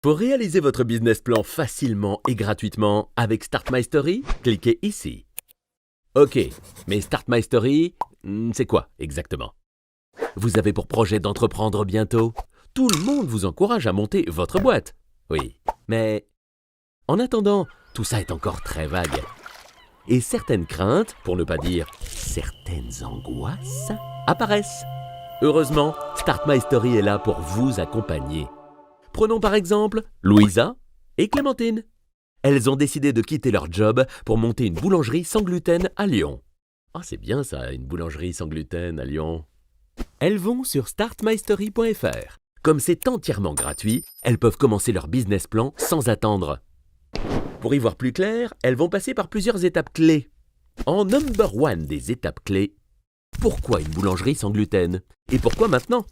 Pour réaliser votre business plan facilement et gratuitement avec Start My Story, cliquez ici. Ok, mais Start My Story, c'est quoi exactement? Vous avez pour projet d'entreprendre bientôt? Tout le monde vous encourage à monter votre boîte. Oui, mais en attendant, tout ça est encore très vague. Et certaines craintes, pour ne pas dire certaines angoisses, apparaissent. Heureusement, Start My Story est là pour vous accompagner. Prenons par exemple Louisa et Clémentine. Elles ont décidé de quitter leur job pour monter une boulangerie sans gluten à Lyon. Ah, c'est bien ça, une boulangerie sans gluten à Lyon. Elles vont sur startmystory.fr. Comme c'est entièrement gratuit, elles peuvent commencer leur business plan sans attendre. Pour y voir plus clair, elles vont passer par plusieurs étapes clés. En number one des étapes clés, pourquoi une boulangerie sans gluten? Et pourquoi maintenant?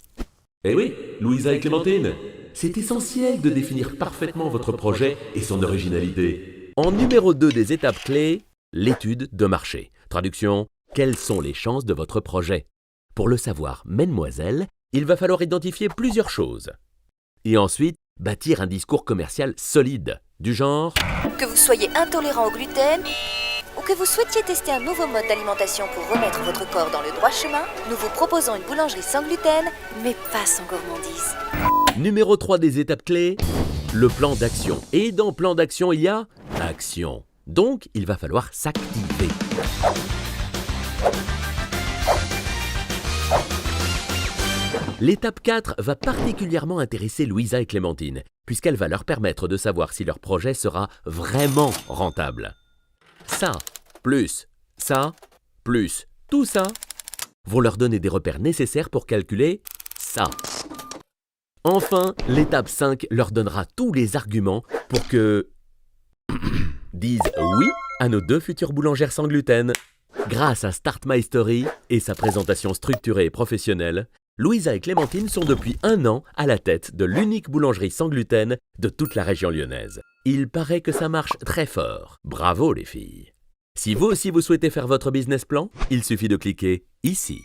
Eh oui, Louisa et Clémentine, c'est essentiel de définir parfaitement votre projet et son originalité. En numéro 2 des étapes clés, l'étude de marché. Traduction, quelles sont les chances de votre projet? Pour le savoir, mesdemoiselles, il va falloir identifier plusieurs choses. Et ensuite, bâtir un discours commercial solide, du genre que vous soyez intolérant au gluten ou que vous souhaitiez tester un nouveau mode d'alimentation pour remettre votre corps dans le droit chemin, nous vous proposons une boulangerie sans gluten, mais pas sans gourmandise. Numéro 3 des étapes clés, le plan d'action. Et dans plan d'action, il y a action. Donc, il va falloir s'activer. L'étape 4 va particulièrement intéresser Louisa et Clémentine, puisqu'elle va leur permettre de savoir si leur projet sera vraiment rentable. Ça, plus tout ça, vont leur donner des repères nécessaires pour calculer ça. Enfin, l'étape 5 leur donnera tous les arguments pour que disent oui à nos 2 futures boulangères sans gluten. Grâce à Start My Story et sa présentation structurée et professionnelle, Louisa et Clémentine sont depuis 1 an à la tête de l'unique boulangerie sans gluten de toute la région lyonnaise. Il paraît que ça marche très fort. Bravo les filles! Si vous aussi vous souhaitez faire votre business plan, il suffit de cliquer ici.